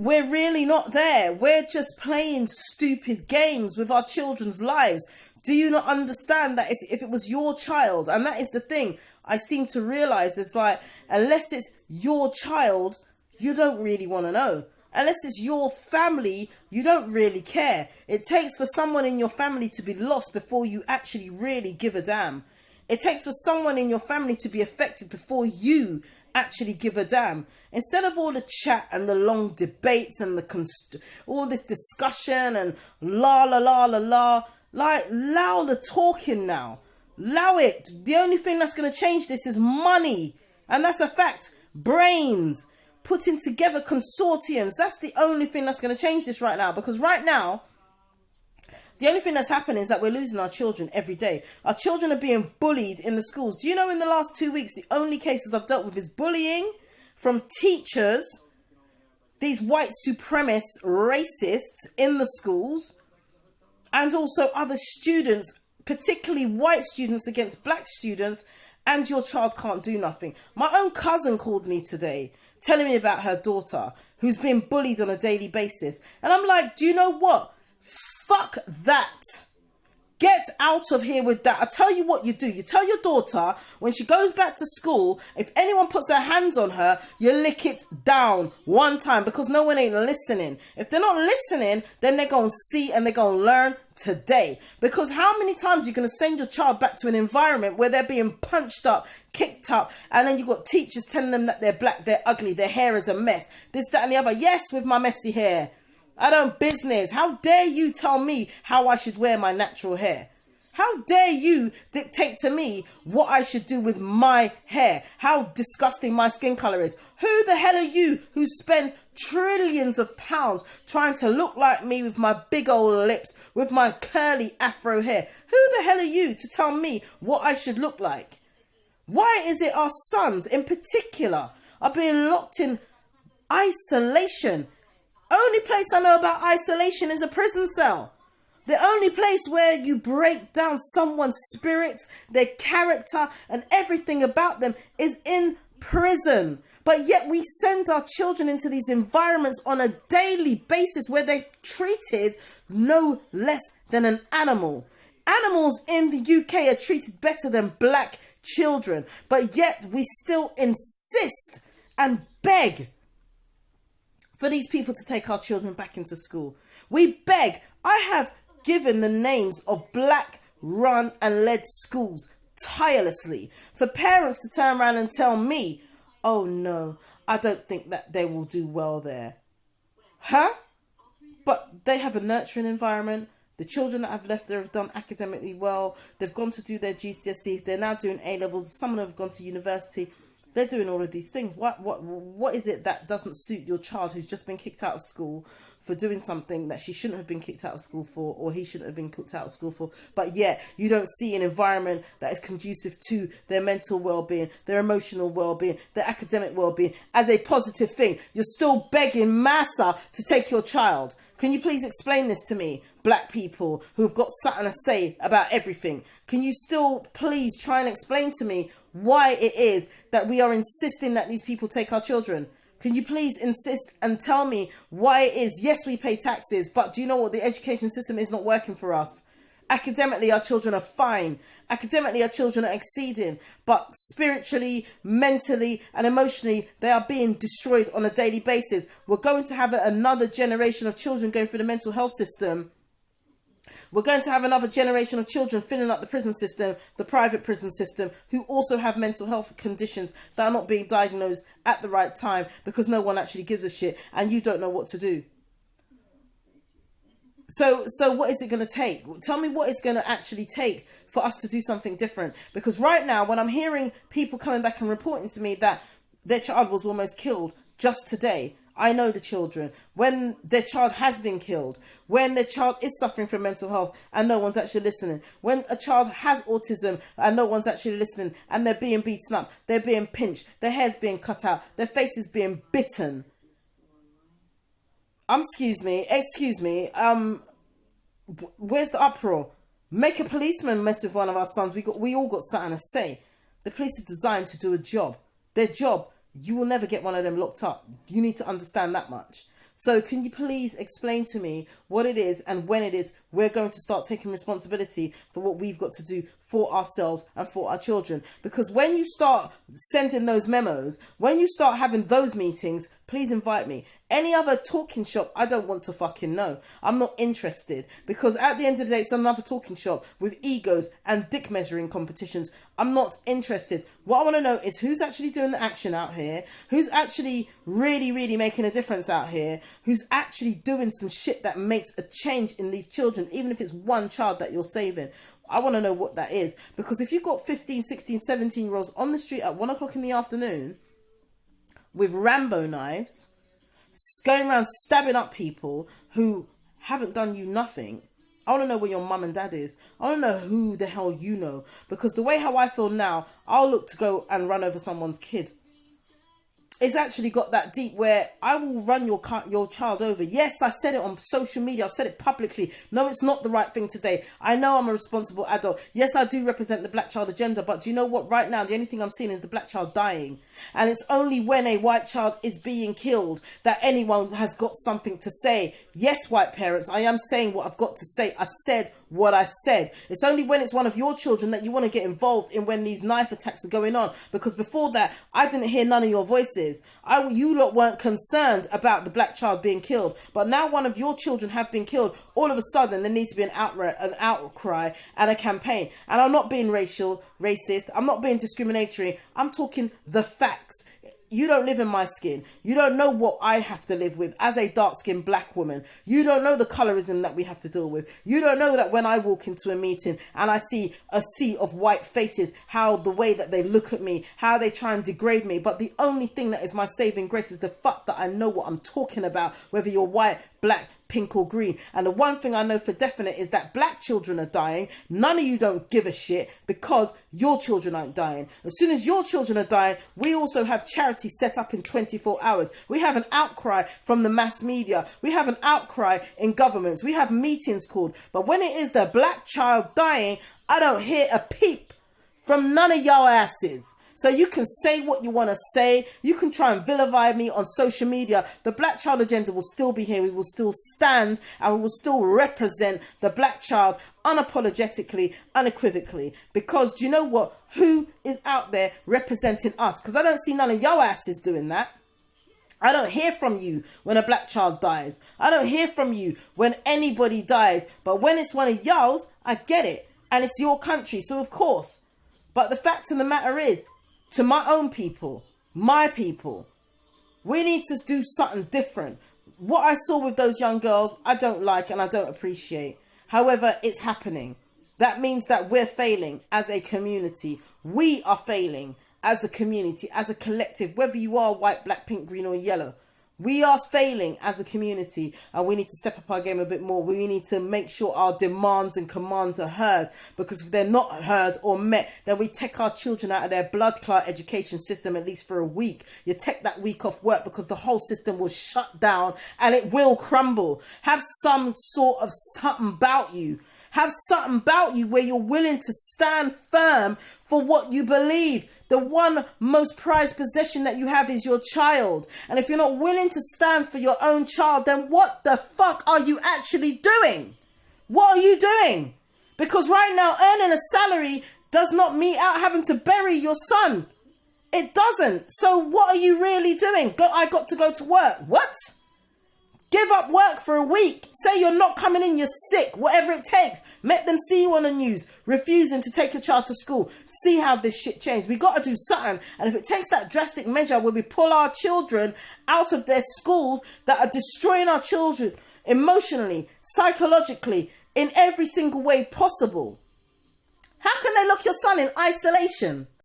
we're really not there. We're just playing stupid games with our children's lives. Do you not understand that if it was your child, and that is the thing I seem to realize, it's like, unless it's your child, you don't really want to know. Unless it's your family, you don't really care. It takes for someone in your family to be lost before you actually really give a damn. It takes for someone in your family to be affected before you actually give a damn. Instead of all the chat and the long debates and all this discussion and la la la la la, like, allow the talking now. Allow it. The only thing that's going to change this is money. And that's a fact. Brains. Putting together consortiums. That's the only thing that's going to change this right now. Because right now, the only thing that's happening is that we're losing our children every day. Our children are being bullied in the schools. Do you know in the last 2 weeks, the only cases I've dealt with is bullying from teachers, these white supremacist racists in the schools, and also other students, particularly white students against black students, and your child can't do nothing. My own cousin called me today, telling me about her daughter, who's been bullied on a daily basis. And I'm like, do you know what? Fuck that. Get out of here with that. I tell you what you do. You tell your daughter, when she goes back to school, if anyone puts their hands on her, you lick it down one time, because no one ain't listening. If they're not listening, then they're going to see and they're going to learn today. Because how many times are you going to send your child back to an environment where they're being punched up, kicked up, and then you've got teachers telling them that they're black, they're ugly, their hair is a mess, this, that, and the other. Yes, with my messy hair. I don't business. How dare you tell me how I should wear my natural hair? How dare you dictate to me what I should do with my hair? How disgusting my skin color is. Who the hell are you who spends trillions of pounds trying to look like me with my big old lips, with my curly afro hair? Who the hell are you to tell me what I should look like? Why is it our sons in particular are being locked in isolation? Only place I know about isolation is a prison cell. The only place where you break down someone's spirit, their character, and everything about them is in prison. But yet we send our children into these environments on a daily basis where they're treated no less than an animal. Animals in the UK are treated better than black children. But yet we still insist and beg for these people to take our children back into school. We beg. I have given the names of black run and led schools tirelessly for parents to turn around and tell me, oh no, I don't think that they will do well there. Huh? But they have a nurturing environment. The children that have left there have done academically well. They've gone to do their GCSE. They're now doing A-levels. Some of them have gone to university. They're doing all of these things. What is it that doesn't suit your child who's just been kicked out of school for doing something that she shouldn't have been kicked out of school for, or he shouldn't have been kicked out of school for? But yet you don't see an environment that is conducive to their mental well-being, their emotional well-being, their academic well-being as a positive thing. You're still begging Massa to take your child. Can you please explain this to me, black people who've got something to say about everything? Can you still please try and explain to me why it is that we are insisting that these people take our children? Can you please insist and tell me why it is, yes, we pay taxes, but do you know what? The education system is not working for us. Academically, our children are fine. Academically, our children are exceeding. But spiritually, mentally, and emotionally, they are being destroyed on a daily basis. We're going to have another generation of children going through the mental health system. We're going to have another generation of children filling up the prison system, the private prison system, who also have mental health conditions that are not being diagnosed at the right time because no one actually gives a shit and you don't know what to do. So what is it going to take? Tell me what it's going to actually take for us to do something different. Because right now, when I'm hearing people coming back and reporting to me that their child was almost killed just today, I know the children. When their child has been killed, when their child is suffering from mental health and no one's actually listening, when a child has autism and no one's actually listening and they're being beaten up, they're being pinched, their hair's being cut out, their face is being bitten. Excuse me, where's the uproar? Make a policeman mess with one of our sons. We all got something to say. The police are designed to do a job. Their job, you will never get one of them locked up. You need to understand that much. So can you please explain to me what it is and when it is we're going to start taking responsibility for what we've got to do for ourselves and for our children? Because when you start sending those memos, when you start having those meetings, please invite me. Any other talking shop, I don't want to fucking know. I'm not interested, because at the end of the day, it's another talking shop with egos and dick measuring competitions. I'm not interested. What I want to know is who's actually doing the action out here, who's actually really, really making a difference out here, who's actually doing some shit that makes a change in these children, even if it's one child that you're saving. I want to know what that is, because if you've got 15, 16, 17-year-olds on the street at 1 o'clock in the afternoon with Rambo knives, going around stabbing up people who haven't done you nothing, I want to know where your mum and dad is. I want to know who the hell you know, because the way how I feel now, I'll look to go and run over someone's kid. It's actually got that deep where I will run your child over. Yes, I said it on social media. I've said it publicly. No, it's not the right thing today. I know I'm a responsible adult. Yes, I do represent the black child agenda. But do you know what? Right now, the only thing I'm seeing is the black child dying. And it's only when a white child is being killed that anyone has got something to say. Yes, white parents, I am saying what I've got to say. I said what I said. It's only when it's one of your children that you want to get involved in when these knife attacks are going on. Because before that, I didn't hear none of your voices. You lot weren't concerned about the black child being killed. But now one of your children have been killed. All of a sudden, there needs to be an outcry and a campaign. And I'm not being racist. I'm not being discriminatory. I'm talking the facts. You don't live in my skin. You don't know what I have to live with as a dark-skinned black woman. You don't know the colorism that we have to deal with. You don't know that when I walk into a meeting and I see a sea of white faces, how the way that they look at me, how they try and degrade me. But the only thing that is my saving grace is the fact that I know what I'm talking about, whether you're white, black, pink or green. And the one thing I know for definite is that black children are dying. None of you don't give a shit because your children aren't dying. As soon as your children are dying, we also have charity set up in 24 hours. We have an outcry from the mass media. We have an outcry in governments. We have meetings called. But when it is the black child dying, I don't hear a peep from none of y'all asses. So you can say what you want to say. You can try and vilify me on social media. The black child agenda will still be here. We will still stand and we will still represent the black child unapologetically, unequivocally. Because do you know what? Who is out there representing us? Because I don't see none of your asses doing that. I don't hear from you when a black child dies. I don't hear from you when anybody dies. But when it's one of y'all's, I get it. And it's your country. So of course. But the fact of the matter is, to my own people, my people, we need to do something different. What I saw with those young girls, I don't like and I don't appreciate. However, it's happening. That means that we're failing as a community. We are failing as a community, as a collective, whether you are white, black, pink, green or yellow. We are failing as a community and we need to step up our game a bit more. We need to make sure our demands and commands are heard, because if they're not heard or met, then we take our children out of their blood clot education system at least for a week. You take that week off work because the whole system will shut down and it will crumble. Have some sort of something about you. Have something about you where you're willing to stand firm for what you believe. The one most prized possession that you have is your child. And if you're not willing to stand for your own child, then what the fuck are you actually doing? What are you doing? Because right now, earning a salary does not mean out having to bury your son. It doesn't. So what are you really doing? I got to go to work. What? Give up work for a week. Say you're not coming in, you're sick, whatever it takes. Make them see you on the news, refusing to take your child to school. See how this shit changes. We got to do something. And if it takes that drastic measure where we pull our children out of their schools that are destroying our children emotionally, psychologically, in every single way possible. How can they lock your son in isolation?